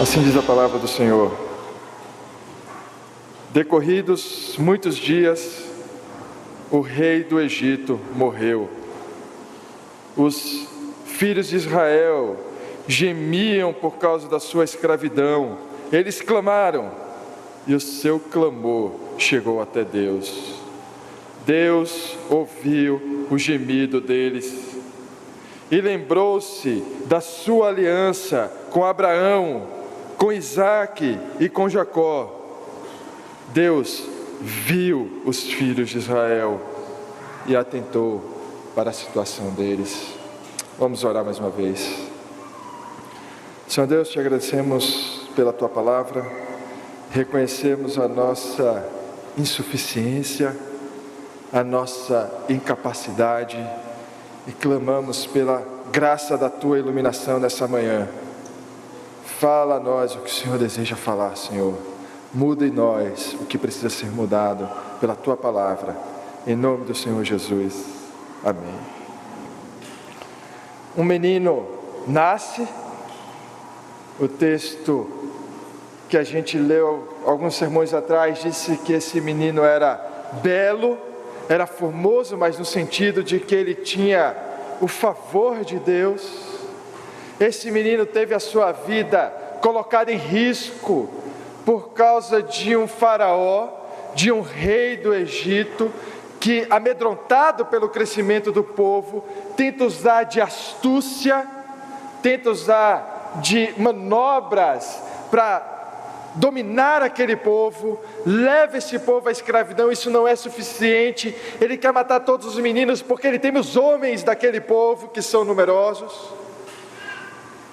Assim diz a palavra do Senhor. Decorridos muitos dias, o rei do Egito morreu. Os filhos de Israel gemiam por causa da sua escravidão. Eles clamaram, e o seu clamor chegou até Deus. Deus ouviu o gemido deles e lembrou-se da sua aliança com Abraão, com Isaque e com Jacó. Deus viu os filhos de Israel e atentou para a situação deles. Vamos orar mais uma vez. Senhor Deus, te agradecemos pela tua palavra, reconhecemos a nossa insuficiência, a nossa incapacidade e clamamos pela graça da tua iluminação nessa manhã. Fala a nós o que o Senhor deseja falar, Senhor. Muda em nós o que precisa ser mudado pela tua palavra, em nome do Senhor Jesus. Amém. Um menino nasce. O texto que a gente leu alguns sermões atrás disse que esse menino era belo, era formoso, mas no sentido de que ele tinha o favor de Deus. Esse menino teve a sua vida colocada em risco por causa de um faraó, de um rei do Egito, que, amedrontado pelo crescimento do povo, tenta usar de astúcia, tenta usar de manobras para dominar aquele povo, leva esse povo à escravidão. Isso não é suficiente, ele quer matar todos os meninos, porque ele teme os homens daquele povo, que são numerosos.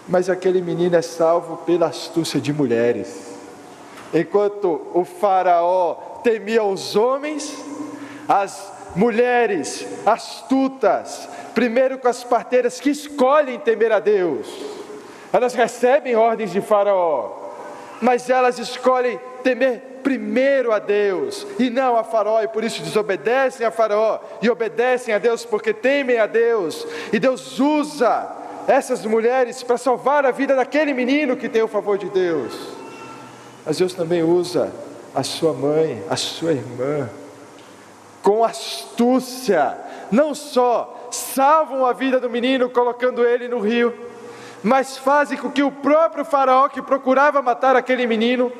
Mas aquele menino é salvo pela astúcia de mulheres. Enquanto o faraó temia os homens, as mulheres astutas, primeiro com as parteiras que escolhem temer a Deus, elas recebem ordens de faraó, mas elas escolhem temer primeiro a Deus e não a faraó, e por isso desobedecem a faraó e obedecem a Deus porque temem a Deus. E Deus usa essas mulheres para salvar a vida daquele menino que tem o favor de Deus. Mas Deus também usa a sua mãe, a sua irmã, com astúcia. Não só salvam a vida do menino colocando ele no rio, mas fazem com que o próprio faraó, que procurava matar aquele menino,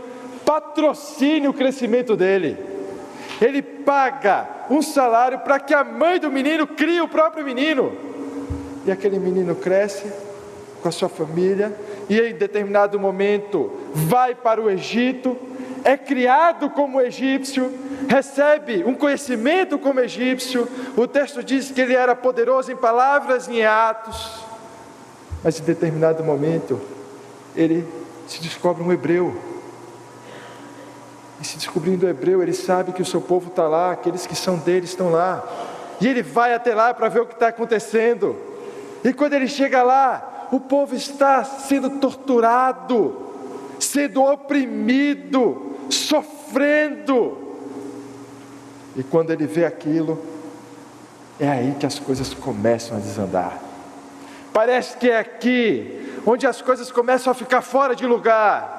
patrocine o crescimento dele. Ele paga um salário para que a mãe do menino crie o próprio menino. E aquele menino cresce com a sua família e em determinado momento vai para o Egito, é criado como egípcio, recebe um conhecimento como egípcio. O texto diz que ele era poderoso em palavras e em atos, mas em determinado momento ele se descobre um hebreu. E se descobrindo hebreu, ele sabe que o seu povo está lá, aqueles que são dele estão lá, e ele vai até lá para ver o que está acontecendo. E quando ele chega lá, o povo está sendo torturado, sendo oprimido, sofrendo. E quando ele vê aquilo, é aí que as coisas começam a desandar. Parece que é aqui onde as coisas começam a ficar fora de lugar.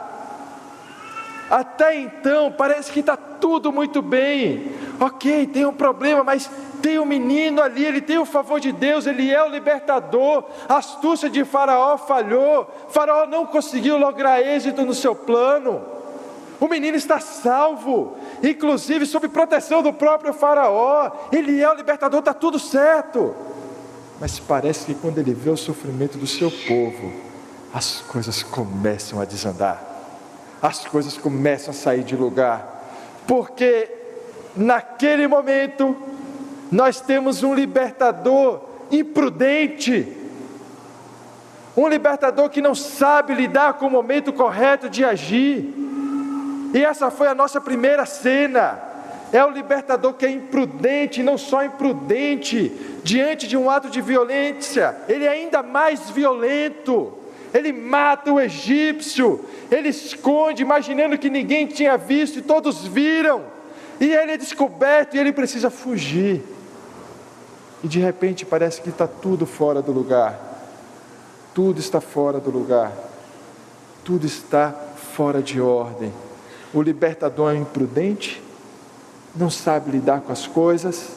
Até então parece que está tudo muito bem. Ok, tem um problema, mas tem um menino ali, ele tem o favor de Deus, ele é o libertador. A astúcia de Faraó falhou, Faraó não conseguiu lograr êxito no seu plano. O menino está salvo, inclusive sob proteção do próprio Faraó. Ele é o libertador, está tudo certo. Mas parece que quando ele vê o sofrimento do seu povo, as coisas começam a desandar, as coisas começam a sair de lugar, porque naquele momento nós temos um libertador imprudente, um libertador que não sabe lidar com o momento correto de agir. E essa foi a nossa primeira cena. É o libertador que é imprudente, não só imprudente diante de um ato de violência, ele é ainda mais violento. Ele mata o egípcio, ele esconde, imaginando que ninguém tinha visto e todos viram, e ele é descoberto e ele precisa fugir. E de repente parece que está tudo fora do lugar, tudo está fora do lugar, tudo está fora de ordem. O libertador é imprudente, não sabe lidar com as coisas,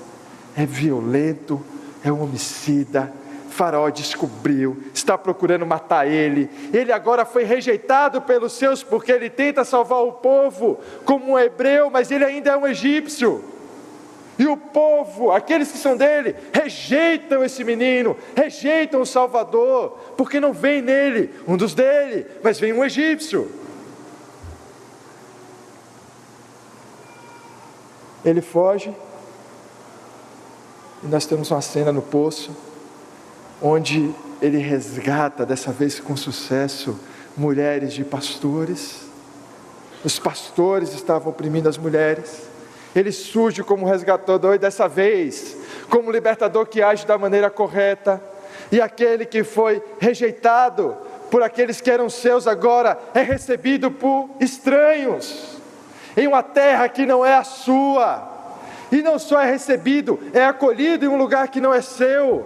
é violento, é um homicida. Faraó descobriu, está procurando matar ele. Ele agora foi rejeitado pelos seus, porque ele tenta salvar o povo como um hebreu, mas ele ainda é um egípcio. E o povo, aqueles que são dele, rejeitam esse menino, rejeitam o Salvador, porque não vem nele um dos dele, mas vem um egípcio. Ele foge, e nós temos uma cena no poço, onde ele resgata, dessa vez com sucesso, mulheres de pastores. Os pastores estavam oprimindo as mulheres. Ele surge como resgatador, e dessa vez, como libertador que age da maneira correta. E aquele que foi rejeitado por aqueles que eram seus, agora é recebido por estranhos, em uma terra que não é a sua. E não só é recebido, é acolhido em um lugar que não é seu.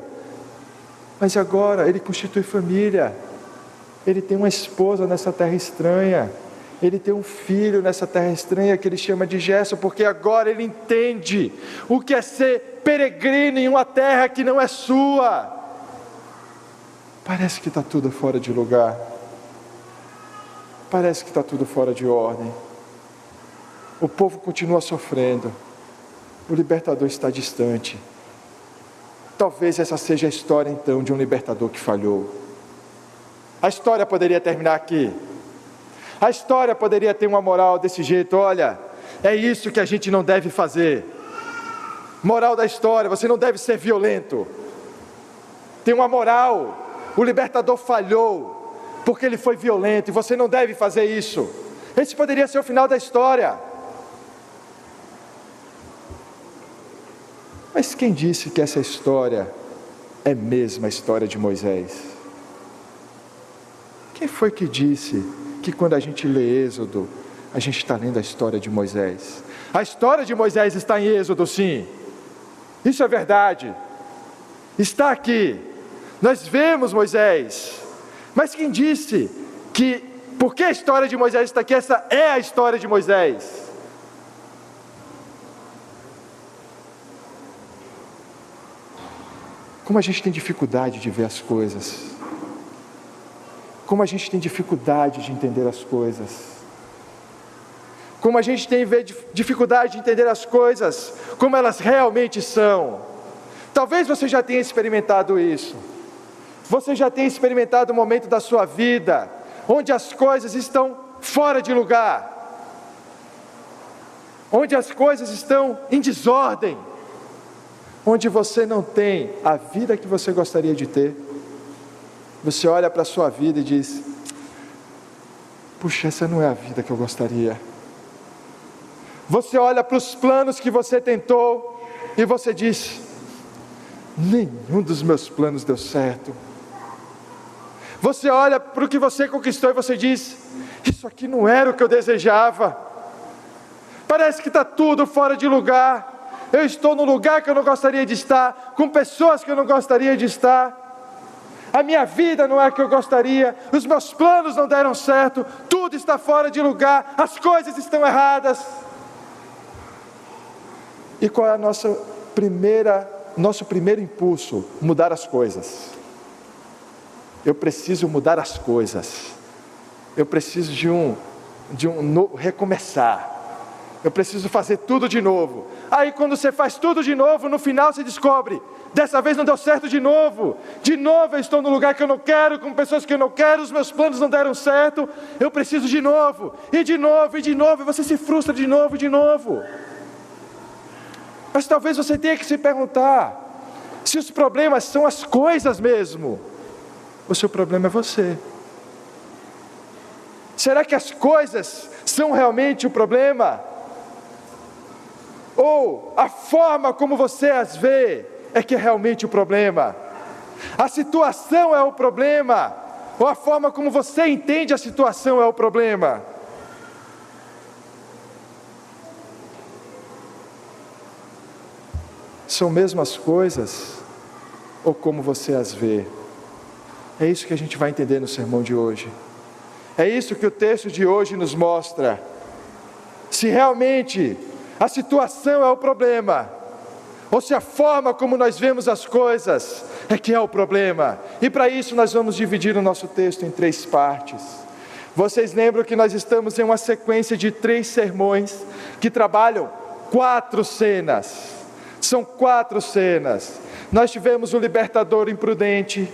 Mas agora ele constitui família. Ele tem uma esposa nessa terra estranha. Ele tem um filho nessa terra estranha que ele chama de Gerson, porque agora ele entende o que é ser peregrino em uma terra que não é sua. Parece que está tudo fora de lugar. Parece que está tudo fora de ordem. O povo continua sofrendo. O libertador está distante. Talvez essa seja a história então de um libertador que falhou. A história poderia terminar aqui. A história poderia ter uma moral desse jeito: olha, é isso que a gente não deve fazer. Moral da história: você não deve ser violento. Tem uma moral: o libertador falhou porque ele foi violento, e você não deve fazer isso. Esse poderia ser o final da história. Mas quem disse que essa história é mesmo a história de Moisés? Quem foi que disse que quando a gente lê Êxodo, a gente está lendo a história de Moisés? A história de Moisés está em Êxodo, sim. Isso é verdade. Está aqui. Nós vemos Moisés. Mas quem disse que, porque a história de Moisés está aqui, essa é a história de Moisés? Como a gente tem dificuldade de ver as coisas. Como a gente tem dificuldade de entender as coisas. Como a gente tem dificuldade de entender as coisas como elas realmente são. Talvez você já tenha experimentado isso. Você já tenha experimentado um momento da sua vida onde as coisas estão fora de lugar. Onde as coisas estão em desordem. Onde você não tem a vida que você gostaria de ter. Você olha para a sua vida e diz: puxa, essa não é a vida que eu gostaria. Você olha para os planos que você tentou e você diz: nenhum dos meus planos deu certo. Você olha para o que você conquistou e você diz: isso aqui não era o que eu desejava. Parece que está tudo fora de lugar. Eu estou no lugar que eu não gostaria de estar, com pessoas que eu não gostaria de estar. A minha vida não é a que eu gostaria, os meus planos não deram certo, tudo está fora de lugar, as coisas estão erradas. E qual é nosso primeiro impulso? Mudar as coisas. Eu preciso mudar as coisas. Eu preciso de um recomeçar. Eu preciso fazer tudo de novo. Aí quando você faz tudo de novo, no final você descobre: dessa vez não deu certo de novo. De novo eu estou no lugar que eu não quero, com pessoas que eu não quero, os meus planos não deram certo. Eu preciso de novo, e de novo, e de novo. E você se frustra de novo, e de novo. Mas talvez você tenha que se perguntar se os problemas são as coisas mesmo, ou se o problema é você. Será que as coisas são realmente o problema? Ou a forma como você as vê é que é realmente o problema? A situação é o problema? Ou a forma como você entende a situação é o problema? São mesmo as coisas? Ou como você as vê? É isso que a gente vai entender no sermão de hoje. É isso que o texto de hoje nos mostra. Se realmente a situação é o problema, ou se a forma como nós vemos as coisas é que é o problema. E para isso nós vamos dividir o nosso texto em 3 partes. Vocês lembram que nós estamos em uma sequência de 3 sermões que trabalham 4 cenas. São 4 cenas. Nós tivemos o libertador imprudente,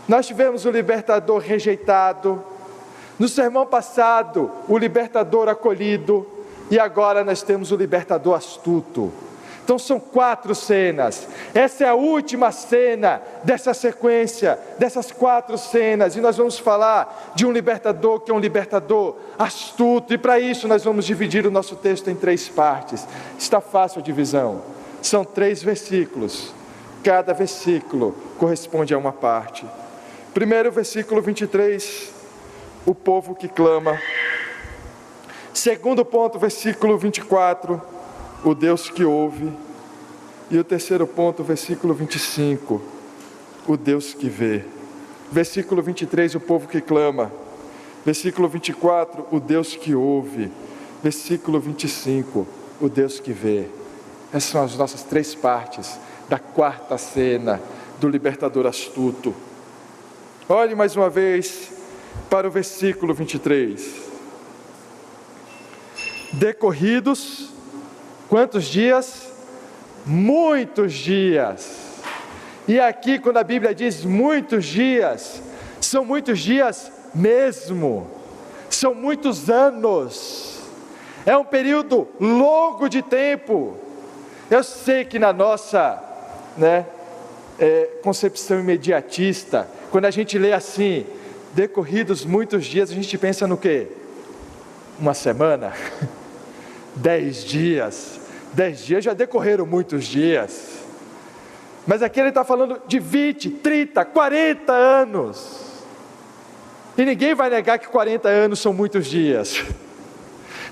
nós tivemos o libertador rejeitado, no sermão passado o libertador acolhido, e agora nós temos o libertador astuto. Então são 4 cenas. Essa é a última cena dessa sequência, dessas 4 cenas, e nós vamos falar de um libertador que é um libertador astuto, e para isso nós vamos dividir o nosso texto em 3 partes. Está fácil a divisão, são 3 versículos, cada versículo corresponde a uma parte. Primeiro, versículo 23, o povo que clama. Segundo ponto, versículo 24, o Deus que ouve. E o terceiro ponto, versículo 25, o Deus que vê. Versículo 23, o povo que clama. Versículo 24, o Deus que ouve. Versículo 25, o Deus que vê. Essas são as nossas 3 partes da 4ª cena do libertador astuto. Olhe mais uma vez para o versículo 23. Decorridos, quantos dias? Muitos dias. E aqui quando a Bíblia diz muitos dias, são muitos dias mesmo, são muitos anos, é um período longo de tempo. Eu sei que na nossa concepção imediatista, quando a gente lê assim, decorridos muitos dias, a gente pensa no quê? Uma semana? 10 dias? 10 dias já decorreram muitos dias. Mas aqui ele está falando de 20, 30, 40 anos. E ninguém vai negar que 40 anos são muitos dias.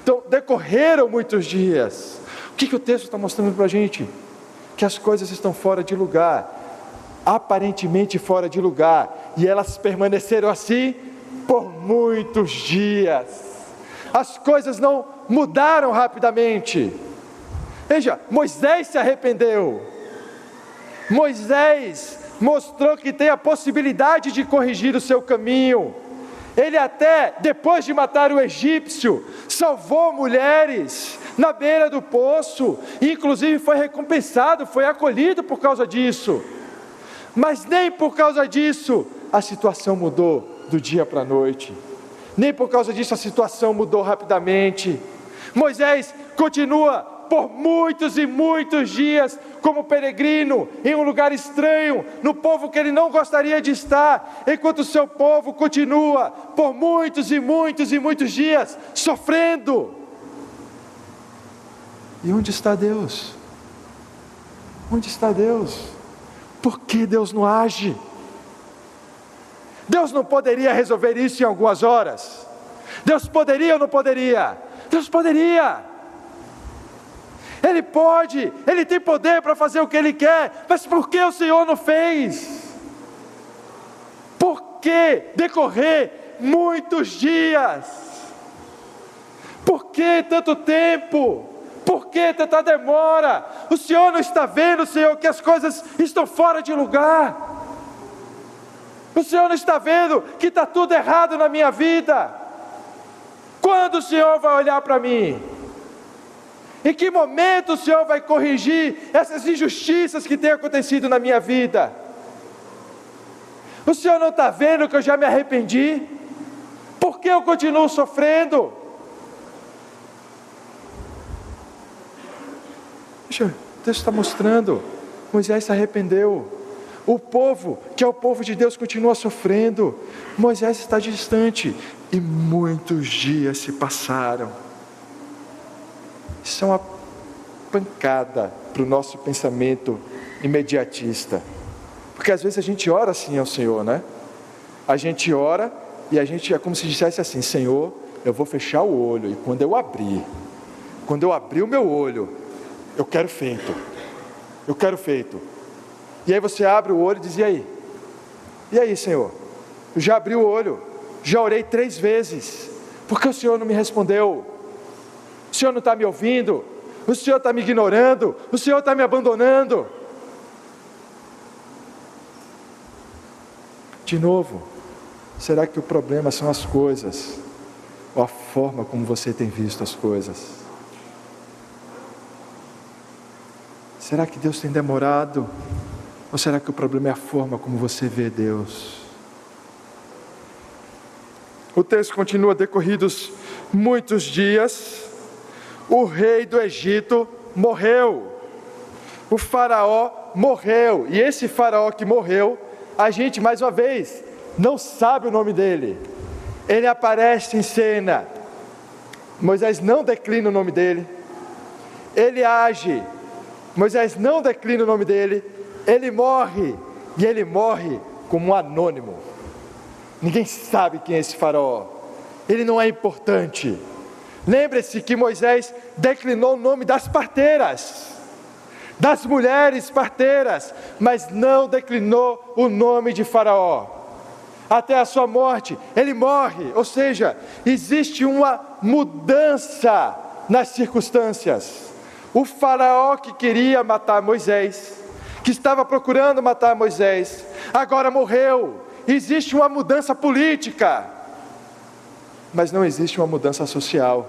Então, decorreram muitos dias. O que o texto está mostrando para a gente? Que as coisas estão fora de lugar, aparentemente fora de lugar, e elas permaneceram assim por muitos dias. As coisas não mudaram rapidamente. Veja, Moisés se arrependeu. Moisés mostrou que tem a possibilidade de corrigir o seu caminho. Ele até, depois de matar o egípcio, salvou mulheres na beira do poço, e inclusive foi recompensado, foi acolhido por causa disso. Mas nem por causa disso a situação mudou do dia para a noite. Nem por causa disso a situação mudou rapidamente. Moisés continua por muitos e muitos dias como peregrino em um lugar estranho, no povo que ele não gostaria de estar, enquanto o seu povo continua por muitos e muitos e muitos dias sofrendo. E onde está Deus? Onde está Deus? Por que Deus não age? Deus não poderia resolver isso em algumas horas? Deus poderia ou não poderia? Deus poderia. Ele pode, Ele tem poder para fazer o que Ele quer, mas por que o Senhor não fez? Por que decorrer muitos dias? Por que tanto tempo? Por que tanta demora? O Senhor não está vendo, Senhor, que as coisas estão fora de lugar? O Senhor não está vendo que está tudo errado na minha vida? Quando o Senhor vai olhar para mim? Em que momento o Senhor vai corrigir essas injustiças que têm acontecido na minha vida? O Senhor não está vendo que eu já me arrependi? Por que eu continuo sofrendo? O texto está mostrando, Moisés se arrependeu. O povo, que é o povo de Deus, continua sofrendo. Moisés está distante. E muitos dias se passaram. Isso é uma pancada para o nosso pensamento imediatista. Porque às vezes a gente ora assim ao Senhor, né? A gente ora e a gente é como se dissesse assim: Senhor, eu vou fechar o olho, e quando eu abrir o meu olho, eu quero feito. Eu quero feito. E aí você abre o olho e diz: e aí? E aí, Senhor? Eu já abri o olho. já orei 3 vezes, por que o Senhor não me respondeu? O Senhor não está me ouvindo? O Senhor está me ignorando? O Senhor está me abandonando? De novo, será que o problema são as coisas, ou a forma como você tem visto as coisas? Será que Deus tem demorado? Ou será que o problema é a forma como você vê Deus? O texto continua: decorridos muitos dias, o rei do Egito morreu. O faraó morreu. E esse faraó que morreu, a gente mais uma vez não sabe o nome dele. Ele aparece em cena. Moisés não declina o nome dele. Ele age. Moisés não declina o nome dele. Ele morre. E ele morre como um anônimo. Ninguém sabe quem é esse faraó. Ele não é importante. Lembre-se que Moisés declinou o nome das parteiras, das mulheres parteiras, mas não declinou o nome de faraó. Até a sua morte, ele morre. Ou seja, existe uma mudança nas circunstâncias. O faraó que queria matar Moisés, que estava procurando matar Moisés, agora morreu. Existe uma mudança política, mas não existe uma mudança social,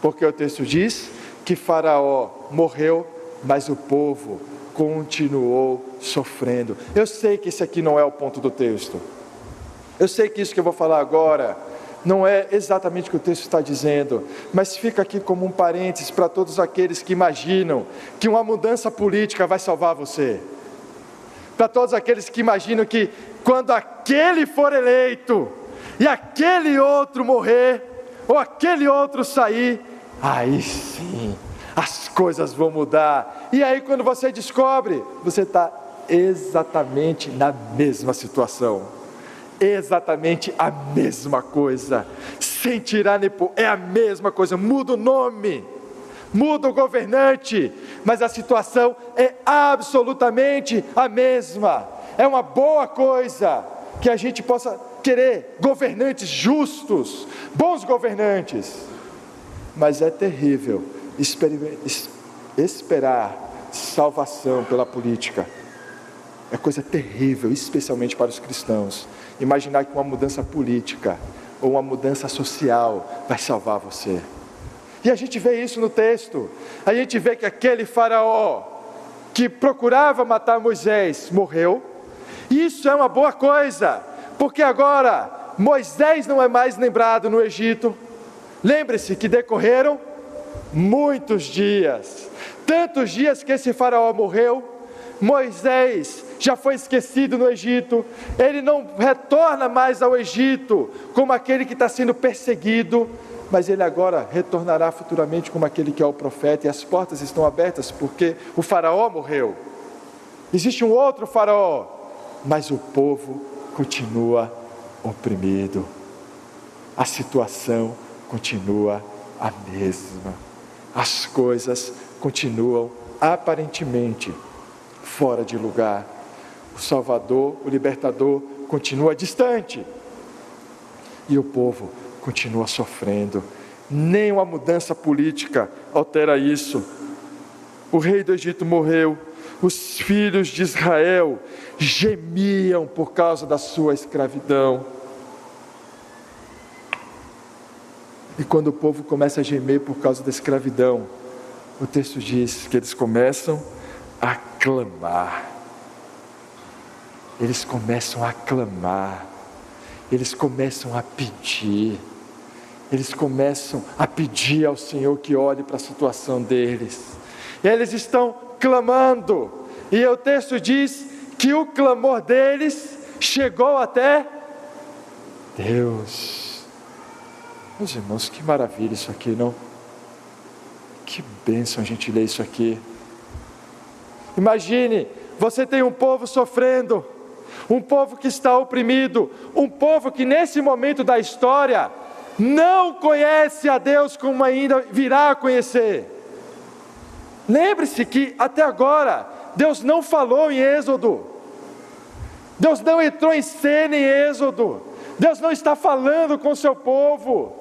porque o texto diz que Faraó morreu, mas o povo continuou sofrendo. Eu sei que esse aqui não é o ponto do texto, eu sei que isso que eu vou falar agora não é exatamente o que o texto está dizendo, mas fica aqui como um parênteses para todos aqueles que imaginam que uma mudança política vai salvar você, para todos aqueles que imaginam que quando aquele for eleito e aquele outro morrer, ou aquele outro sair, aí sim as coisas vão mudar. E aí quando você descobre, você está exatamente na mesma situação, exatamente a mesma coisa, sem tirar nem pôr, é a mesma coisa. Muda o nome, muda o governante, mas a situação é absolutamente a mesma. É uma boa coisa que a gente possa querer governantes justos, bons governantes, mas é terrível esperar salvação pela política. É coisa terrível, especialmente para os cristãos, imaginar que uma mudança política ou uma mudança social vai salvar você. E a gente vê isso no texto. A gente vê que aquele faraó que procurava matar Moisés morreu. Isso é uma boa coisa, porque agora Moisés não é mais lembrado no Egito. Lembre-se que decorreram muitos dias, tantos dias que esse faraó morreu. Moisés já foi esquecido no Egito. Ele não retorna mais ao Egito como aquele que está sendo perseguido, mas ele agora retornará futuramente como aquele que é o profeta, e as portas estão abertas porque o faraó morreu. Existe um outro faraó, mas o povo continua oprimido, a situação continua a mesma, as coisas continuam aparentemente fora de lugar. O Salvador, o Libertador, continua distante, e o povo continua sofrendo. Nenhuma mudança política altera isso. O rei do Egito morreu. Os filhos de Israel gemiam por causa da sua escravidão. E quando o povo começa a gemer por causa da escravidão, o texto diz que eles começam a clamar. Eles começam a clamar. Eles começam a pedir. Eles começam a pedir ao Senhor que olhe para a situação deles. E eles estão clamando, e o texto diz que o clamor deles chegou até Deus. Meus irmãos, que maravilha isso aqui, não? Que bênção a gente ler isso aqui. Imagine, você tem um povo sofrendo, um povo que está oprimido, um povo que nesse momento da história não conhece a Deus como ainda virá a conhecer. Lembre-se que até agora Deus não falou em Êxodo, Deus não entrou em cena em Êxodo. Deus não está falando com o seu povo.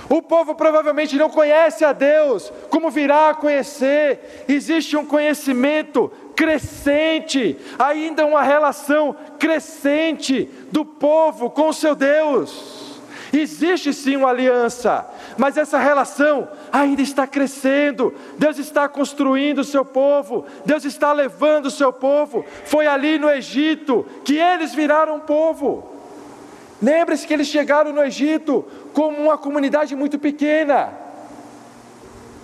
O povo provavelmente não conhece a Deus, como virá a conhecer. Existe um conhecimento crescente, ainda uma relação crescente do povo com o seu Deus. Existe sim uma aliança, mas essa relação ainda está crescendo. Deus está construindo o seu povo, Deus está levando o seu povo. Foi ali no Egito que eles viraram um povo. Lembre-se que eles chegaram no Egito como uma comunidade muito pequena,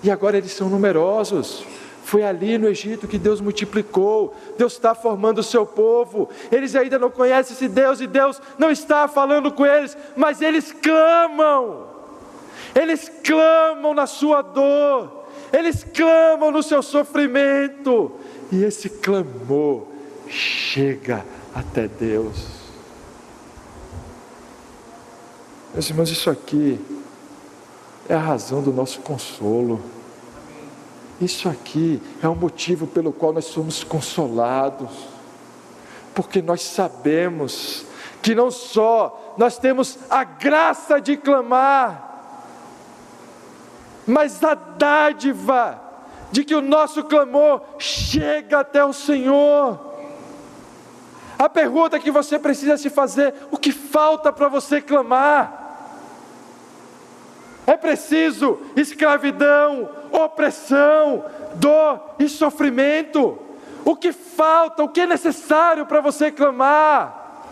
e agora eles são numerosos. Foi ali no Egito que Deus multiplicou. Deus está formando o seu povo. Eles ainda não conhecem esse Deus, e Deus não está falando com eles, mas eles clamam. Eles clamam na sua dor, eles clamam no seu sofrimento, e esse clamor chega até Deus. Meus irmãos, isso aqui é a razão do nosso consolo. Isso aqui é o motivo pelo qual nós somos consolados, porque nós sabemos que não só nós temos a graça de clamar, mas a dádiva de que o nosso clamor chega até o Senhor. A pergunta que você precisa se fazer: o que falta para você clamar? É preciso escravidão, opressão, dor e sofrimento? O que falta, o que é necessário para você clamar?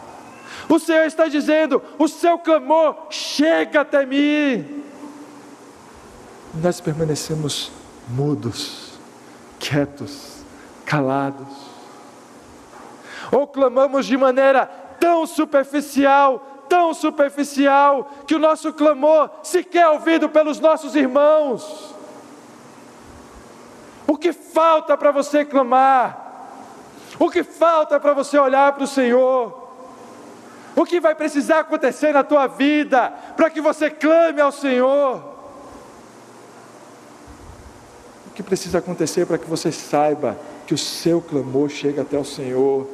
O Senhor está dizendo: o seu clamor chega até mim. Nós permanecemos mudos, quietos, calados, ou clamamos de maneira tão superficial, que o nosso clamor sequer é ouvido pelos nossos irmãos. O que falta para você clamar? O que falta para você olhar para o Senhor? O que vai precisar acontecer na tua vida para que você clame ao Senhor? O que precisa acontecer para que você saiba que o seu clamor chega até o Senhor,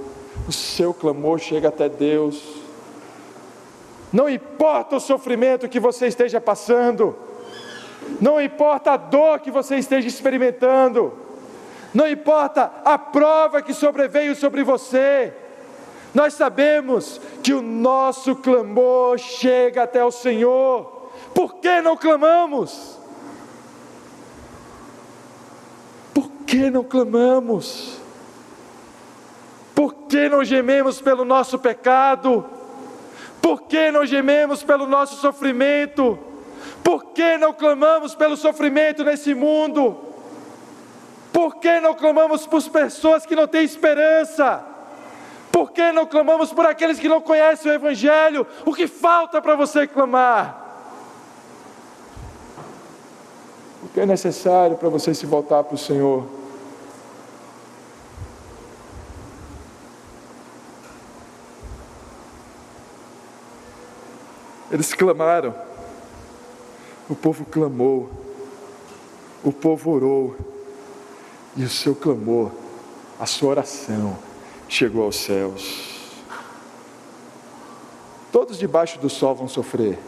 o seu clamor chega até Deus? Não importa o sofrimento que você esteja passando, não importa a dor que você esteja experimentando, não importa a prova que sobreveio sobre você, nós sabemos que o nosso clamor chega até o Senhor. Por que não clamamos? Por que não clamamos? Por que não gememos pelo nosso pecado? Por que não gememos pelo nosso sofrimento? Por que não clamamos pelo sofrimento nesse mundo? Por que não clamamos por pessoas que não têm esperança? Por que não clamamos por aqueles que não conhecem o Evangelho? O que falta para você clamar? O que é necessário para você se voltar para o Senhor? Eles clamaram, o povo clamou, o povo orou, e o seu clamor, a sua oração, chegou aos céus. Todos debaixo do sol vão sofrer.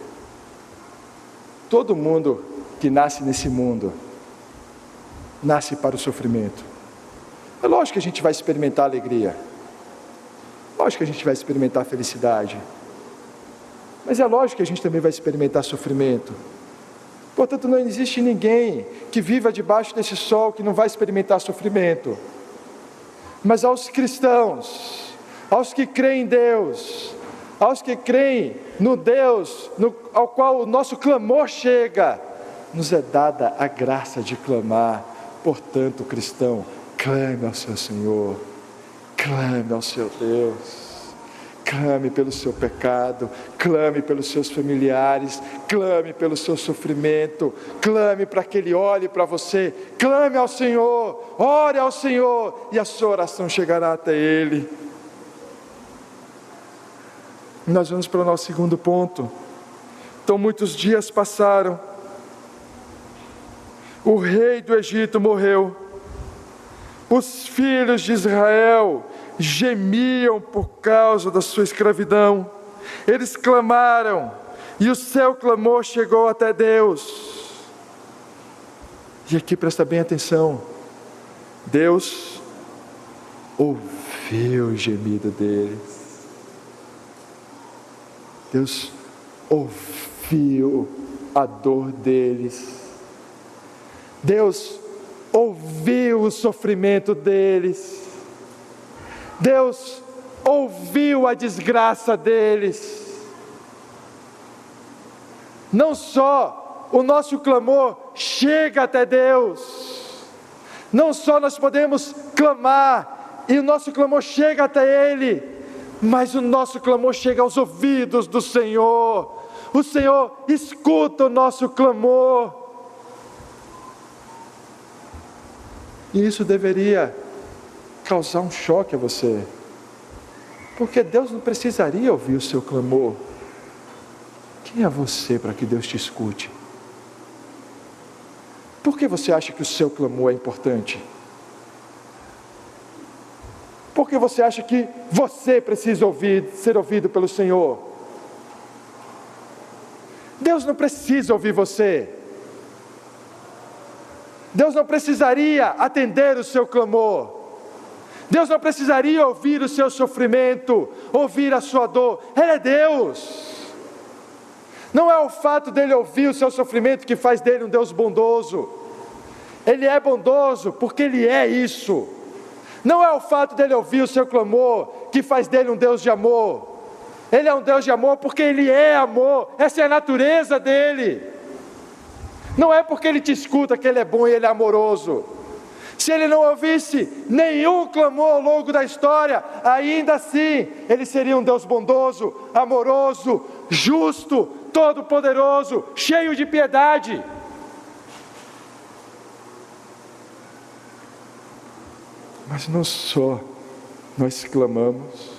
Todo mundo que nasce nesse mundo, nasce para o sofrimento. É lógico que a gente vai experimentar alegria, lógico que a gente vai experimentar felicidade, mas é lógico que a gente também vai experimentar sofrimento. Portanto, não existe ninguém que viva debaixo desse sol que não vai experimentar sofrimento. Mas aos cristãos, aos que creem em Deus, aos que creem no Deus ao qual o nosso clamor chega, nos é dada a graça de clamar. Portanto, cristão, clame ao seu Senhor, clame ao seu Deus. Clame pelo seu pecado, clame pelos seus familiares, clame pelo seu sofrimento, clame para que Ele olhe para você, clame ao Senhor, ore ao Senhor, e a sua oração chegará até Ele. Nós vamos para o nosso segundo ponto. Então muitos dias passaram, o rei do Egito morreu, os filhos de Israel gemiam por causa da sua escravidão. eles clamaram, e o seu clamor chegou até Deus. E aqui presta bem atenção, Deus ouviu o gemido deles. Deus ouviu a dor deles. Deus ouviu o sofrimento deles. Deus ouviu a desgraça deles. Não só o nosso clamor chega até Deus, não só nós podemos clamar e o nosso clamor chega até Ele, mas o nosso clamor chega aos ouvidos do Senhor. O Senhor escuta o nosso clamor. E isso deveria causar um choque a você, porque Deus não precisaria ouvir o seu clamor. Quem é você para que Deus te escute? Por que você acha que o seu clamor é importante? Por que você acha que você precisa ser ouvido pelo Senhor? Deus não precisa ouvir você. Deus não precisaria atender o seu clamor. Deus não precisaria ouvir o seu sofrimento, ouvir a sua dor. Ele é Deus. Não é o fato dele ouvir o seu sofrimento que faz dele um Deus bondoso. Ele é bondoso porque ele é isso. Não é o fato dele ouvir o seu clamor que faz dele um Deus de amor. Ele é um Deus de amor porque ele é amor. Essa é a natureza dele. Não é porque ele te escuta que ele é bom e ele é amoroso. Se ele não ouvisse nenhum clamor ao longo da história, ainda assim ele seria um Deus bondoso, amoroso, justo, todo-poderoso, cheio de piedade. Mas não só nós clamamos,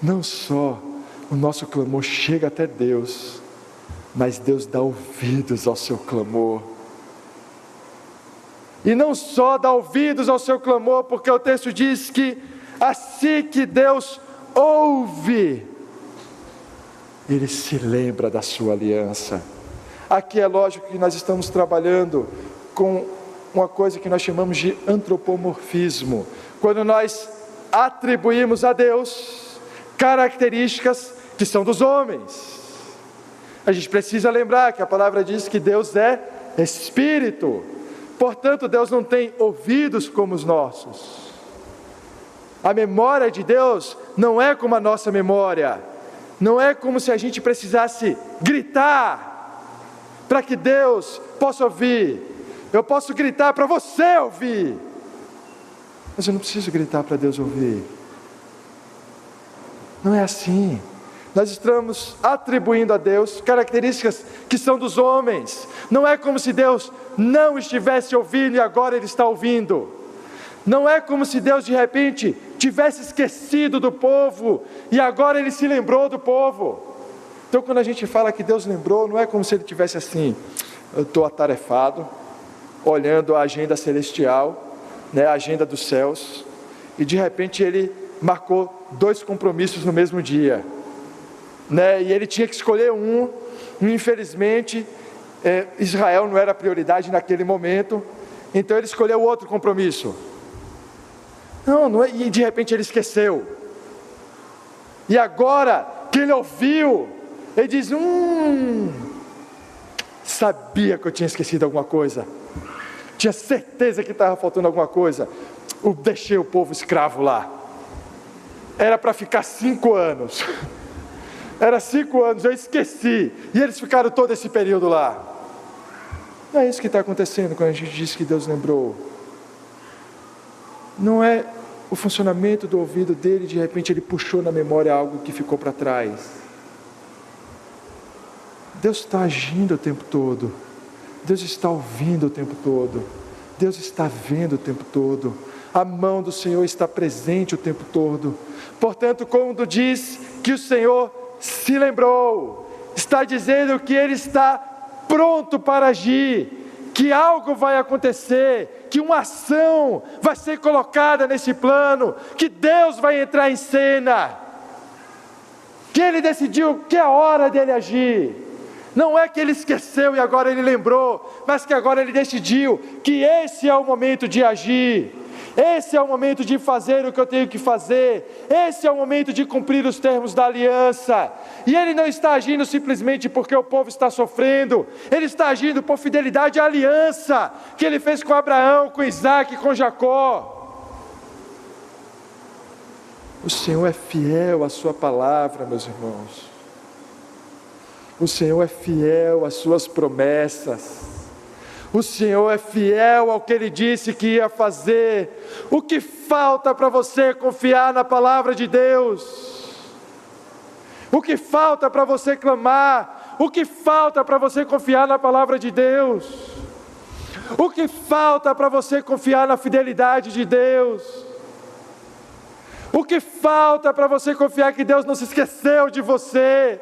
não só o nosso clamor chega até Deus, mas Deus dá ouvidos ao seu clamor. E não só dá ouvidos ao seu clamor, porque o texto diz que assim que Deus ouve, Ele se lembra da sua aliança. Aqui é lógico que nós estamos trabalhando com uma coisa que nós chamamos de antropomorfismo, quando nós atribuímos a Deus características que são dos homens. A gente precisa lembrar que a palavra diz que Deus é Espírito, portanto Deus não tem ouvidos como os nossos. A memória de Deus não é como a nossa memória, não é como se a gente precisasse gritar para que Deus possa ouvir. Eu posso gritar para você ouvir, mas eu não preciso gritar para Deus ouvir. Não é assim. Nós estamos atribuindo a Deus características que são dos homens. Não é como se Deus não estivesse ouvindo e agora Ele está ouvindo. Não é como se Deus de repente tivesse esquecido do povo e agora Ele se lembrou do povo. Então quando a gente fala que Deus lembrou, não é como se Ele tivesse assim: eu estou atarefado, olhando a agenda celestial, a agenda dos céus, e de repente Ele marcou 2 compromissos no mesmo dia. E ele tinha que escolher um, e infelizmente Israel não era a prioridade naquele momento, então ele escolheu outro compromisso. Não é, e de repente ele esqueceu, e agora que ele ouviu, ele diz: sabia que eu tinha esquecido alguma coisa, tinha certeza que estava faltando alguma coisa. Deixei o povo escravo lá, era para ficar 5 anos, era 5 anos, eu esqueci, e eles ficaram todo esse período lá. Não é isso que está acontecendo quando a gente diz que Deus lembrou. Não é o funcionamento do ouvido dele, de repente ele puxou na memória algo que ficou para trás. Deus está agindo o tempo todo, Deus está ouvindo o tempo todo, Deus está vendo o tempo todo, a mão do Senhor está presente o tempo todo. Portanto, quando diz que o Senhor se lembrou, está dizendo que Ele está pronto para agir, que algo vai acontecer, que uma ação vai ser colocada nesse plano, que Deus vai entrar em cena. que Ele decidiu que é hora dele agir. Não é que Ele esqueceu e agora Ele lembrou, mas que agora Ele decidiu que esse é o momento de agir. Esse é o momento de fazer o que eu tenho que fazer. Esse é o momento de cumprir os termos da aliança. E Ele não está agindo simplesmente porque o povo está sofrendo. Ele está agindo por fidelidade à aliança que Ele fez com Abraão, com Isaac e com Jacó. O Senhor é fiel à sua palavra, meus irmãos. O Senhor é fiel às suas promessas. O Senhor é fiel ao que Ele disse que ia fazer. O que falta para você confiar na palavra de Deus? O que falta para você clamar? O que falta para você confiar na palavra de Deus? O que falta para você confiar na fidelidade de Deus? O que falta para você confiar que Deus não se esqueceu de você?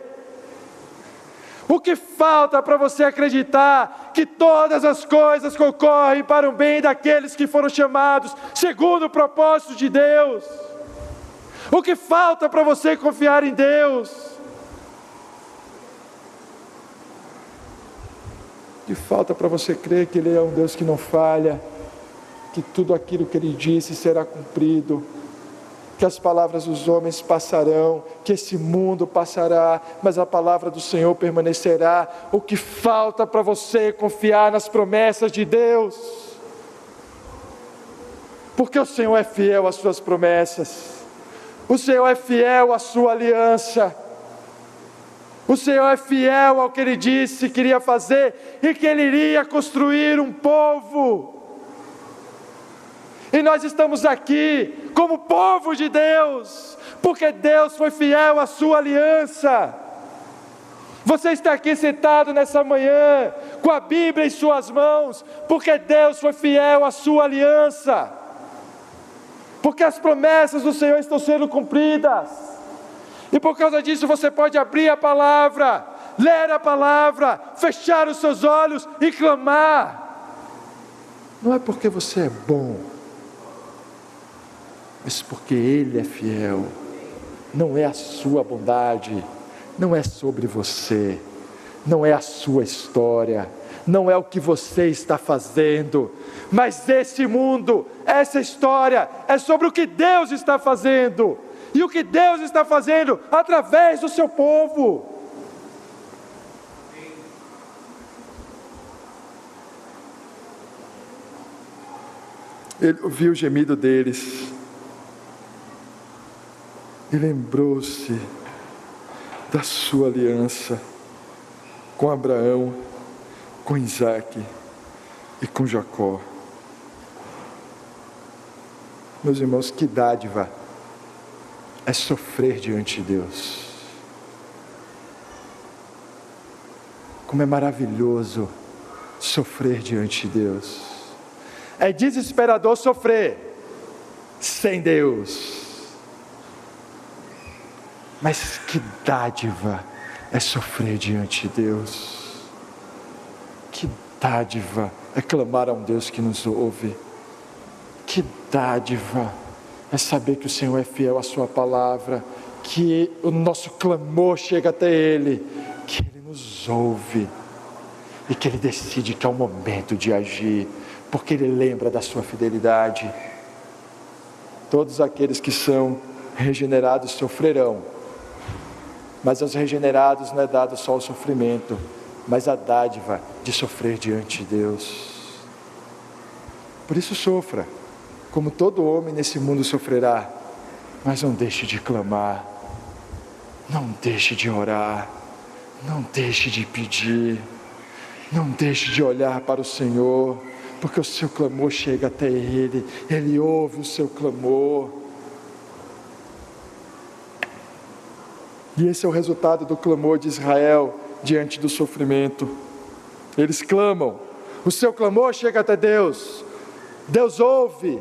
O que falta para você acreditar que todas as coisas concorrem para o bem daqueles que foram chamados segundo o propósito de Deus? O que falta para você confiar em Deus? O que falta para você crer que Ele é um Deus que não falha, que tudo aquilo que Ele disse será cumprido, que as palavras dos homens passarão, que esse mundo passará, mas a palavra do Senhor permanecerá? O que falta para você confiar nas promessas de Deus? Porque o Senhor é fiel às suas promessas, o Senhor é fiel à sua aliança, o Senhor é fiel ao que Ele disse que iria fazer, e que Ele iria construir um povo. E nós estamos aqui como povo de Deus, porque Deus foi fiel à sua aliança. Você está aqui sentado nessa manhã, com a Bíblia em suas mãos, porque Deus foi fiel à sua aliança, porque as promessas do Senhor estão sendo cumpridas, e por causa disso você pode abrir a palavra, ler a palavra, fechar os seus olhos e clamar. Não é porque você é bom, mas porque Ele é fiel. Não é a sua bondade, não é sobre você, não é a sua história, não é o que você está fazendo, mas esse mundo, essa história, é sobre o que Deus está fazendo, e o que Deus está fazendo através do seu povo. Ele ouviu o gemido deles, e lembrou-se da sua aliança com Abraão, com Isaac e com Jacó. Meus irmãos, que dádiva é sofrer diante de Deus. Como é maravilhoso sofrer diante de Deus. É desesperador sofrer sem Deus. Mas que dádiva é sofrer diante de Deus. Que dádiva é clamar a um Deus que nos ouve. Que dádiva é saber que o Senhor é fiel à sua palavra, que o nosso clamor chega até Ele, que Ele nos ouve e que Ele decide que é o momento de agir, porque Ele lembra da sua fidelidade. Todos aqueles que são regenerados sofrerão, mas aos regenerados não é dado só o sofrimento, mas a dádiva de sofrer diante de Deus. Por isso sofra, como todo homem nesse mundo sofrerá, mas não deixe de clamar, não deixe de orar, não deixe de pedir, não deixe de olhar para o Senhor, porque o seu clamor chega até Ele, Ele ouve o seu clamor. E esse é o resultado do clamor de Israel diante do sofrimento. Eles clamam, o seu clamor chega até Deus, Deus ouve,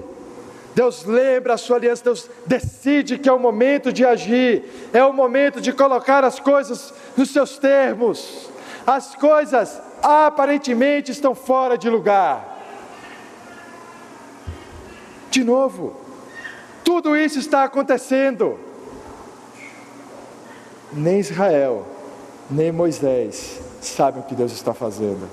Deus lembra a sua aliança, Deus decide que é o momento de agir, é o momento de colocar as coisas nos seus termos. As coisas aparentemente estão fora de lugar. De novo, tudo isso está acontecendo. nem Israel, nem Moisés sabem o que Deus está fazendo.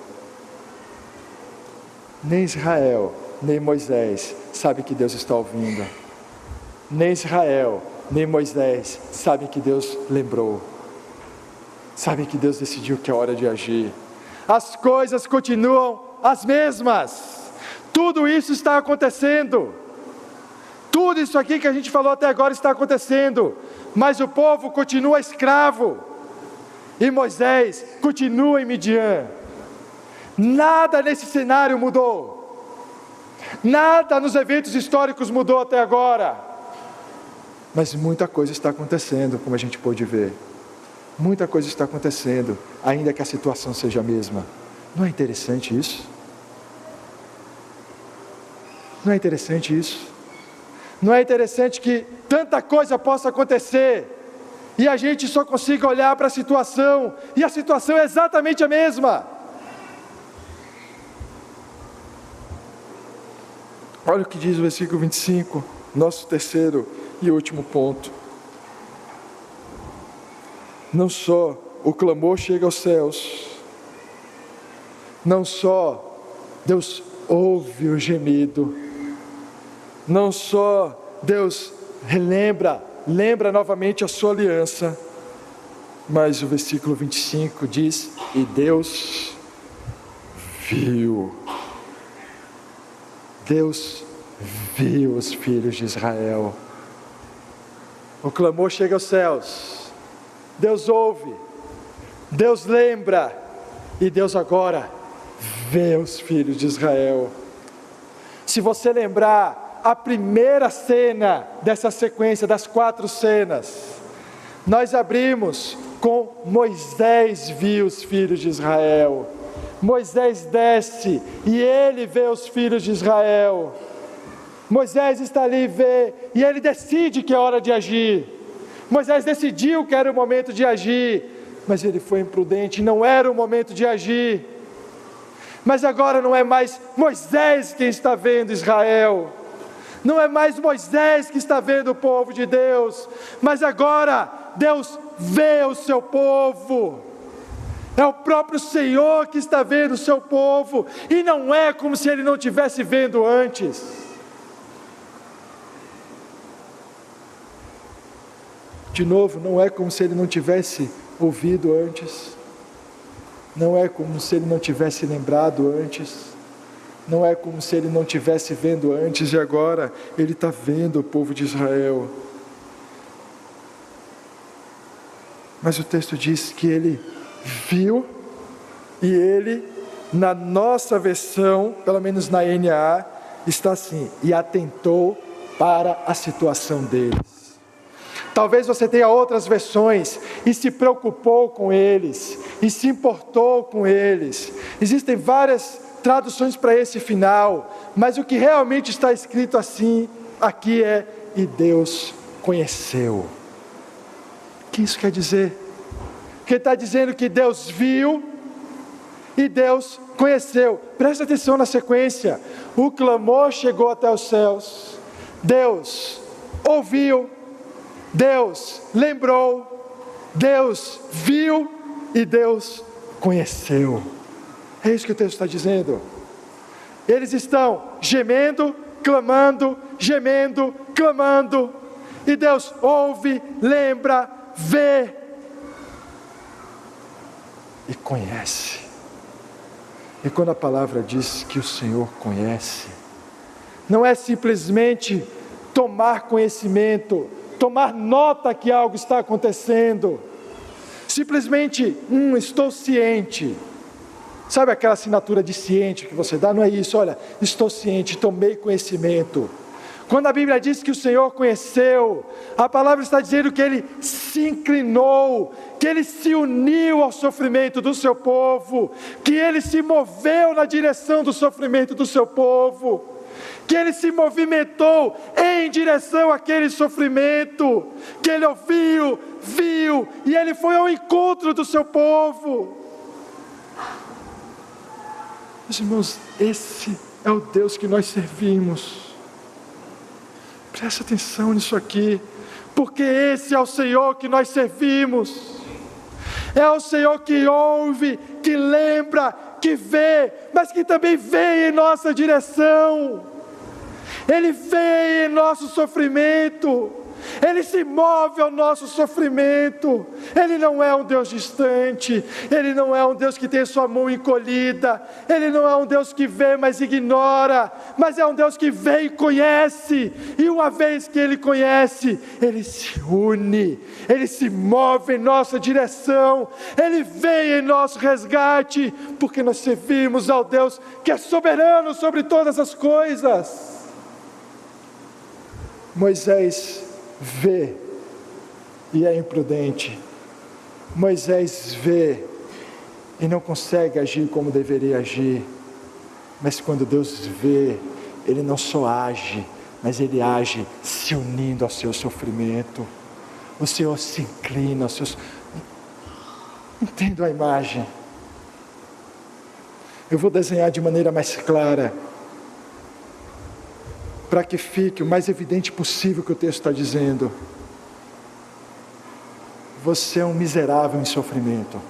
Nem Israel, nem Moisés sabem que Deus está ouvindo. Nem Israel, nem Moisés sabem que Deus lembrou. Sabem que Deus decidiu que é hora de agir. As coisas continuam as mesmas. Tudo isso está acontecendo. Tudo isso aqui que a gente falou até agora está acontecendo. Mas o povo continua escravo. E Moisés continua em Midian. Nada nesse cenário mudou. Nada nos eventos históricos mudou até agora. Mas muita coisa está acontecendo, como a gente pôde ver. Muita coisa está acontecendo, ainda que a situação seja a mesma. Não é interessante isso? Não é interessante isso? Não é interessante que tanta coisa possa acontecer e a gente só consiga olhar para a situação, e a situação é exatamente a mesma? Olha o que diz o versículo 25, nosso terceiro e último ponto. Não só o clamor chega aos céus, não só Deus ouve o gemido, não só Deus lembra novamente a sua aliança, mas o versículo 25 diz: e Deus viu. Deus viu os filhos de Israel. O clamor chega aos céus, Deus ouve, Deus lembra, e Deus agora vê os filhos de Israel. Se você lembrar a primeira cena dessa sequência das 4 cenas, nós abrimos com Moisés viu os filhos de Israel. Moisés desce e ele vê os filhos de Israel. Moisés está ali e vê, e ele decide que é hora de agir. Moisés decidiu que era o momento de agir, mas ele foi imprudente, não era o momento de agir. Mas agora não é mais Moisés quem está vendo Israel, não é mais Moisés que está vendo o povo de Deus, mas agora Deus vê o seu povo. É o próprio Senhor que está vendo o seu povo, e não é como se Ele não estivesse vendo antes. De novo, não é como se Ele não tivesse ouvido antes, não é como se Ele não tivesse lembrado antes, não é como se Ele não estivesse vendo antes, e agora Ele está vendo o povo de Israel. Mas o texto diz que Ele viu, e Ele, na nossa versão, pelo menos na NA, está assim: e atentou para a situação deles. Talvez você tenha outras versões, e se preocupou com eles, e se importou com eles. Existem várias traduções para esse final, mas o que realmente está escrito assim, aqui é: e Deus conheceu. O que isso quer dizer? Que está dizendo que Deus viu e Deus conheceu. Presta atenção na sequência: o clamor chegou até os céus, Deus ouviu, Deus lembrou, Deus viu e Deus conheceu. É isso que o texto está dizendo. Eles estão gemendo, clamando, e Deus ouve, lembra, vê e conhece. E quando a palavra diz que o Senhor conhece, não é simplesmente tomar conhecimento, tomar nota que algo está acontecendo, simplesmente, estou ciente. Sabe aquela assinatura de ciente que você dá? Não é isso, olha, estou ciente, tomei conhecimento. Quando a Bíblia diz que o Senhor conheceu, a palavra está dizendo que Ele se inclinou, que Ele se uniu ao sofrimento do seu povo, que Ele se moveu na direção do sofrimento do seu povo, que Ele se movimentou em direção àquele sofrimento, que Ele ouviu, viu, e Ele foi ao encontro do seu povo. Meus irmãos, esse é o Deus que nós servimos. Presta atenção nisso aqui. porque esse é o Senhor que nós servimos. É o Senhor que ouve, que lembra, que vê, mas que também vem em nossa direção. Ele vem em nosso sofrimento, Ele se move ao nosso sofrimento. Ele não é um Deus distante, Ele não é um Deus que tem sua mão encolhida, Ele não é um Deus que vê, mas ignora, mas é um Deus que vê e conhece, e uma vez que Ele conhece, Ele se une, Ele se move em nossa direção, Ele vem em nosso resgate, porque nós servimos ao Deus que é soberano sobre todas as coisas. Moisés vê e é imprudente. Moisés vê e não consegue agir como deveria agir. Mas quando Deus vê, Ele não só age, mas Ele age se unindo ao seu sofrimento. O Senhor se inclina aos seus... Entendo a imagem. Eu vou desenhar de maneira mais clara, para que fique o mais evidente possível o que o texto está dizendo. Você é um miserável em sofrimento.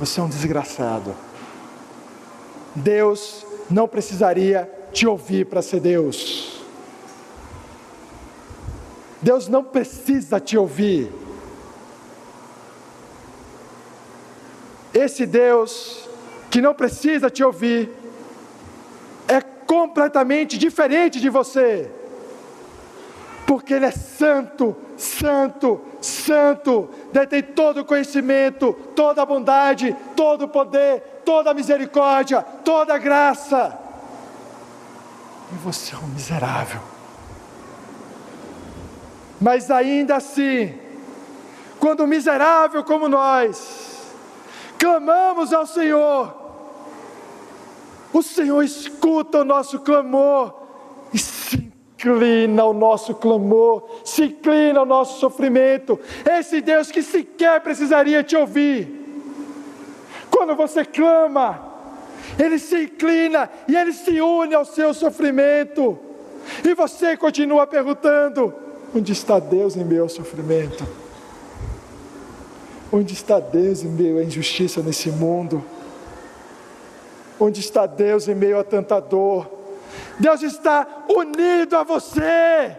Você é um desgraçado. Deus não precisaria te ouvir para ser Deus. Deus não precisa te ouvir. Esse Deus que não precisa te ouvir é completamente diferente de você, porque Ele é santo, santo, santo, detém todo o conhecimento, toda a bondade, todo o poder, toda a misericórdia, toda a graça, e você é um miserável. Mas ainda assim, quando miserável como nós clamamos ao Senhor, o Senhor escuta o nosso clamor e se inclina ao nosso clamor, se inclina ao nosso sofrimento. Esse Deus que sequer precisaria te ouvir, quando você clama, Ele se inclina e Ele se une ao seu sofrimento. E você continua perguntando: onde está Deus em meio ao sofrimento? Onde está Deus em meio à injustiça nesse mundo? Onde está Deus em meio a tanta dor? Deus está unido a você.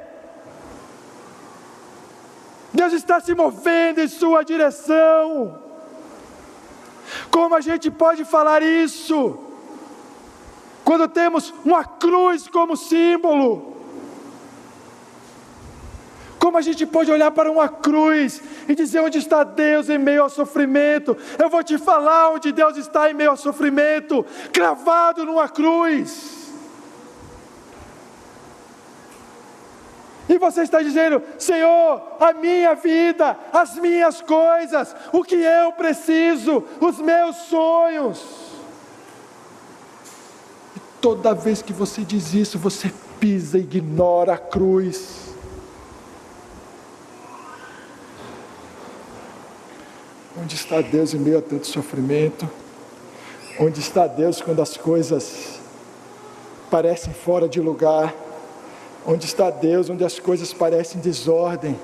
Deus está se movendo em sua direção. Como a gente pode falar isso quando temos uma cruz como símbolo? Como a gente pode olhar para uma cruz e dizer: onde está Deus em meio ao sofrimento? Eu vou te falar onde Deus está em meio ao sofrimento, cravado numa cruz. E você está dizendo: Senhor, a minha vida, as minhas coisas, o que eu preciso, os meus sonhos. E toda vez que você diz isso, você pisa e ignora a cruz. Onde está Deus em meio a tanto sofrimento? Onde está Deus quando as coisas parecem fora de lugar? Onde está Deus onde as coisas parecem em desordem?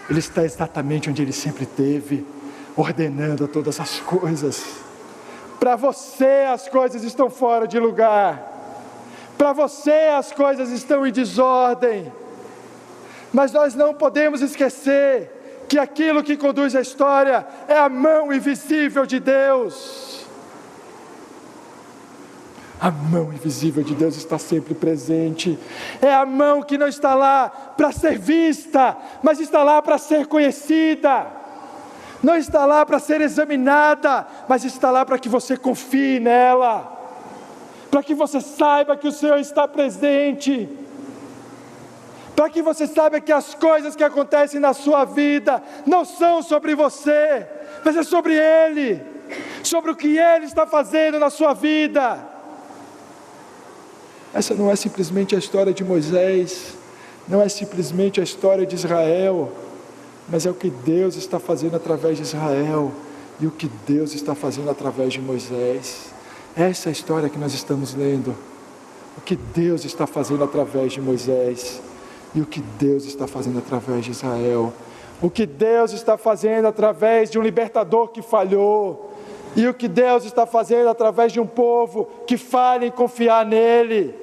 Ele está exatamente onde Ele sempre esteve, ordenando todas as coisas. Para você as coisas estão fora de lugar, para você as coisas estão em desordem, mas nós não podemos esquecer que aquilo que conduz a história é a mão invisível de Deus. A mão invisível de Deus está sempre presente. É a mão que não está lá para ser vista, mas está lá para ser conhecida. Não está lá para ser examinada, mas está lá para que você confie nela, para que você saiba que o Senhor está presente, para que você saiba que as coisas que acontecem na sua vida não são sobre você, mas é sobre Ele, sobre o que Ele está fazendo na sua vida. Essa não é simplesmente a história de Moisés, não é simplesmente a história de Israel, mas é o que Deus está fazendo através de Israel e o que Deus está fazendo através de Moisés. Essa é a história que nós estamos lendo, o que Deus está fazendo através de Moisés. E o que Deus está fazendo através de Israel, o que Deus está fazendo através de um libertador que falhou, e o que Deus está fazendo através de um povo que falha em confiar nele.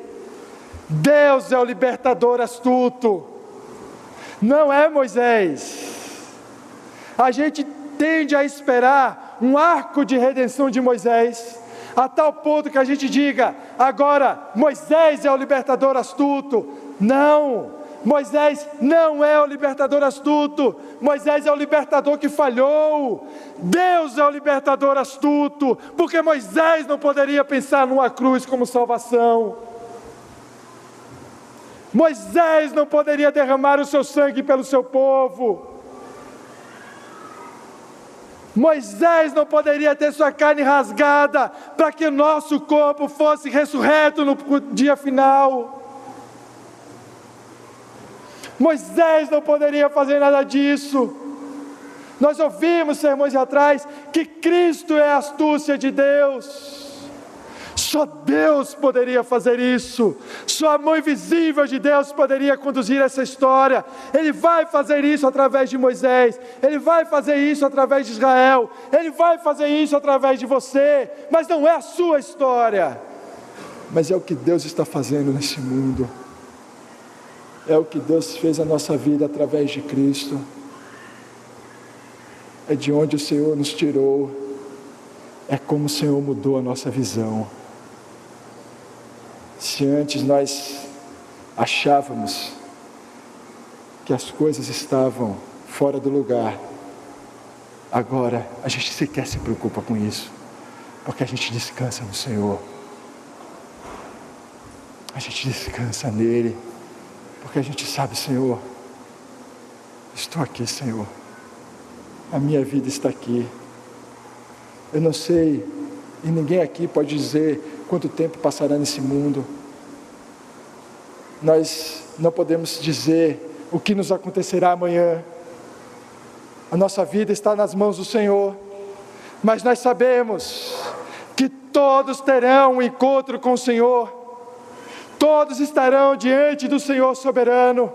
Deus é o libertador astuto, não é Moisés. A gente tende a esperar um arco de redenção de Moisés, a tal ponto que a gente diga, agora Moisés é o libertador astuto. Não, Moisés não é o libertador astuto, Moisés é o libertador que falhou. Deus é o libertador astuto, porque Moisés não poderia pensar numa cruz como salvação. Moisés não poderia derramar o seu sangue pelo seu povo. Moisés não poderia ter sua carne rasgada para que o nosso corpo fosse ressurreto no dia final. Moisés não poderia fazer nada disso. Nós ouvimos sermões atrás que Cristo é a astúcia de Deus. Só Deus poderia fazer isso. Só a mão invisível de Deus poderia conduzir essa história. Ele vai fazer isso através de Moisés. Ele vai fazer isso através de Israel. Ele vai fazer isso através de você. Mas não é a sua história. Mas é o que Deus está fazendo nesse mundo. É o que Deus fez na nossa vida através de Cristo. É de onde o Senhor nos tirou. É como o Senhor mudou a nossa visão. Se antes nós achávamos que as coisas estavam fora do lugar, agora a gente sequer se preocupa com isso, porque a gente descansa no Senhor. A gente descansa nele, porque a gente sabe, Senhor, estou aqui, Senhor, a minha vida está aqui. Eu não sei, e ninguém aqui pode dizer quanto tempo passará nesse mundo. Nós não podemos dizer o que nos acontecerá amanhã. A nossa vida está nas mãos do Senhor, mas nós sabemos que todos terão um encontro com o Senhor. Todos estarão diante do Senhor soberano,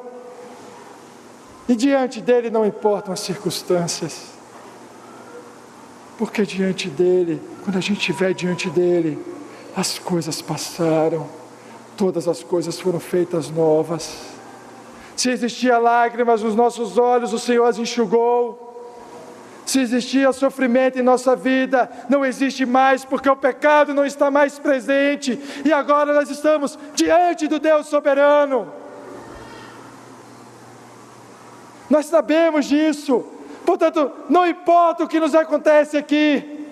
e diante dele não importam as circunstâncias, porque diante dele, quando a gente estiver diante dele, as coisas passaram, todas as coisas foram feitas novas. Se existia lágrimas nos nossos olhos, o Senhor as enxugou. Se existia sofrimento em nossa vida, não existe mais, porque o pecado não está mais presente, e agora nós estamos diante do Deus soberano. Nós sabemos disso, portanto, não importa o que nos acontece aqui,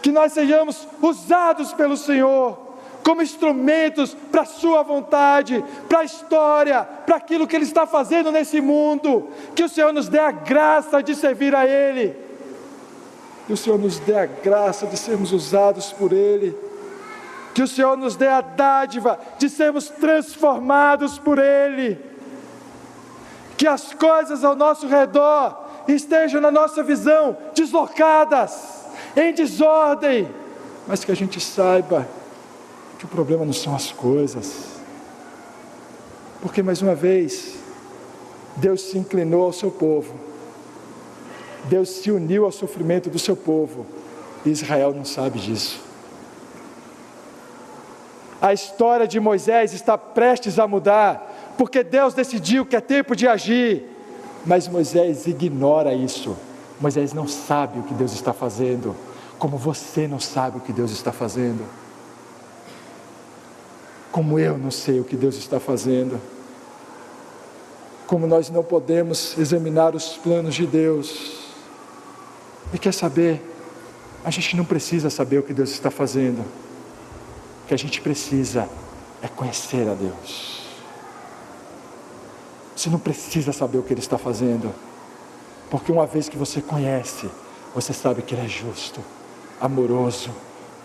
que nós sejamos usados pelo Senhor, como instrumentos para a sua vontade, para a história, para aquilo que Ele está fazendo nesse mundo. Que o Senhor nos dê a graça de servir a Ele, que o Senhor nos dê a graça de sermos usados por Ele, que o Senhor nos dê a dádiva de sermos transformados por Ele, que as coisas ao nosso redor estejam na nossa visão deslocadas, em desordem, mas que a gente saiba que o problema não são as coisas, porque mais uma vez, Deus se inclinou ao seu povo, Deus se uniu ao sofrimento do seu povo, e Israel não sabe disso. A história de Moisés está prestes a mudar, porque Deus decidiu que é tempo de agir, mas Moisés ignora isso. Moisés não sabe o que Deus está fazendo, como você não sabe o que Deus está fazendo, como eu não sei o que Deus está fazendo, como nós não podemos examinar os planos de Deus. E quer saber? A gente não precisa saber o que Deus está fazendo. O que a gente precisa é conhecer a Deus. Você não precisa saber o que Ele está fazendo, porque uma vez que você conhece, você sabe que Ele é justo, amoroso,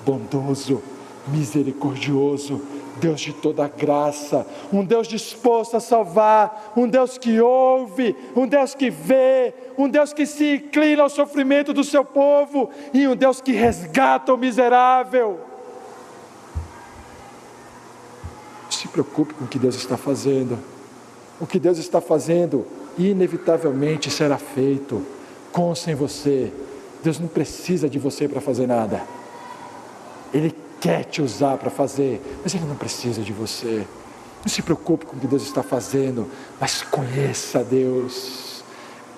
bondoso, misericordioso, Deus de toda graça, um Deus disposto a salvar, um Deus que ouve, um Deus que vê, um Deus que se inclina ao sofrimento do seu povo, e um Deus que resgata o miserável. O se preocupe com o que Deus está fazendo. O que Deus está fazendo, inevitavelmente será feito, com ou sem você. Deus não precisa de você para fazer nada. Ele quer te usar para fazer, mas Ele não precisa de você. Não se preocupe com o que Deus está fazendo, mas conheça a Deus.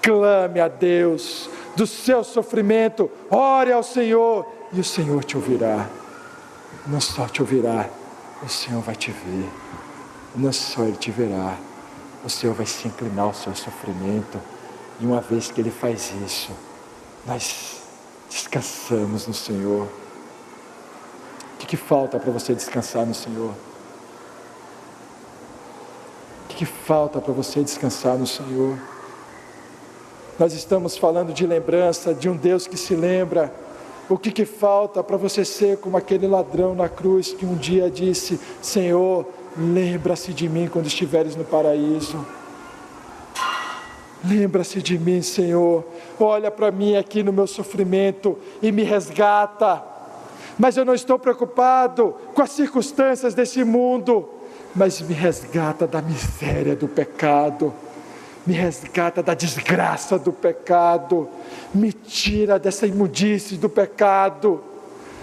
Clame a Deus do seu sofrimento, ore ao Senhor, e o Senhor te ouvirá. Não só te ouvirá, o Senhor vai te ver. Não só Ele te verá, o Senhor vai se inclinar ao seu sofrimento. E uma vez que Ele faz isso, nós descansamos no Senhor. O que falta para você descansar no Senhor? O que falta para você descansar no Senhor? Nós estamos falando de lembrança, de um Deus que se lembra. O que falta para você ser como aquele ladrão na cruz que um dia disse: Senhor, lembra-se de mim quando estiveres no paraíso. Lembra-se de mim, Senhor. Olha para mim aqui no meu sofrimento e me resgata. Mas eu não estou preocupado com as circunstâncias desse mundo, mas me resgata da miséria do pecado, me resgata da desgraça do pecado, me tira dessa imundície do pecado.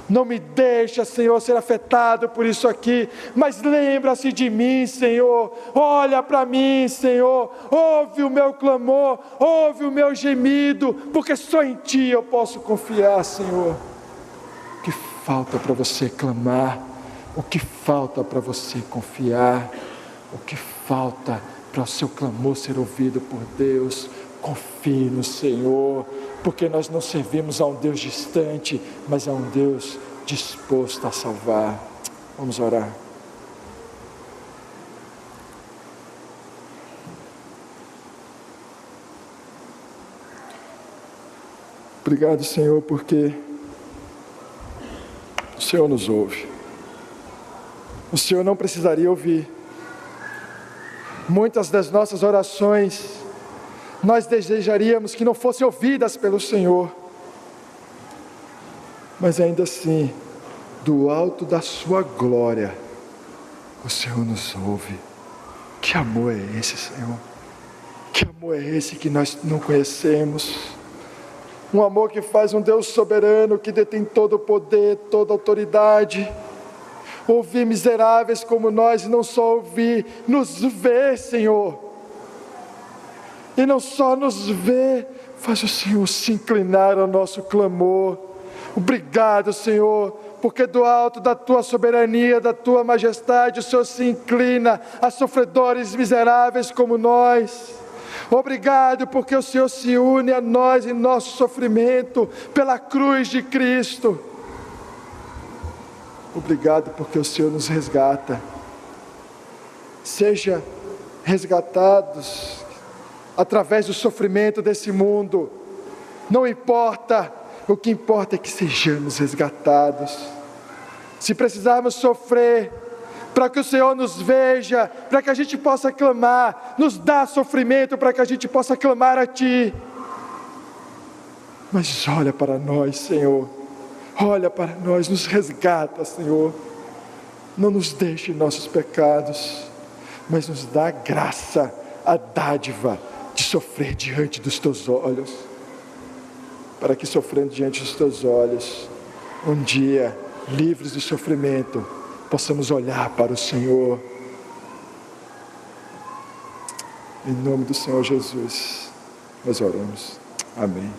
Não me deixa, Senhor, ser afetado por isso aqui, mas lembra-se de mim, Senhor. Olha para mim, Senhor, ouve o meu clamor, ouve o meu gemido, porque só em Ti eu posso confiar, Senhor. O que falta para você clamar? O que falta para você confiar? O que falta para o seu clamor ser ouvido por Deus? Confie no Senhor, porque nós não servimos a um Deus distante, mas a um Deus disposto a salvar. Vamos orar. Obrigado, Senhor, porque o Senhor nos ouve. O Senhor não precisaria ouvir. Muitas das nossas orações nós desejaríamos que não fossem ouvidas pelo Senhor, mas ainda assim, do alto da sua glória, o Senhor nos ouve. Que amor é esse, Senhor? Que amor é esse que nós não conhecemos? Um amor que faz um Deus soberano, que detém todo o poder, toda a autoridade, ouvir miseráveis como nós, e não só ouvir, nos ver, Senhor. E não só nos ver, faz o Senhor se inclinar ao nosso clamor. Obrigado, Senhor, porque do alto da Tua soberania, da Tua majestade, o Senhor se inclina a sofredores miseráveis como nós. Obrigado porque o Senhor se une a nós em nosso sofrimento, pela cruz de Cristo. Obrigado porque o Senhor nos resgata. Seja resgatados através do sofrimento desse mundo, não importa, o que importa é que sejamos resgatados. Se precisarmos sofrer, para que o Senhor nos veja, para que a gente possa clamar, nos dá sofrimento para que a gente possa clamar a Ti. Mas olha para nós, Senhor, olha para nós, nos resgata, Senhor. Não nos deixe em nossos pecados, mas nos dá a graça, a dádiva de sofrer diante dos Teus olhos, para que sofrendo diante dos Teus olhos, um dia, livres do sofrimento, possamos olhar para o Senhor. Em nome do Senhor Jesus, nós oramos. Amém.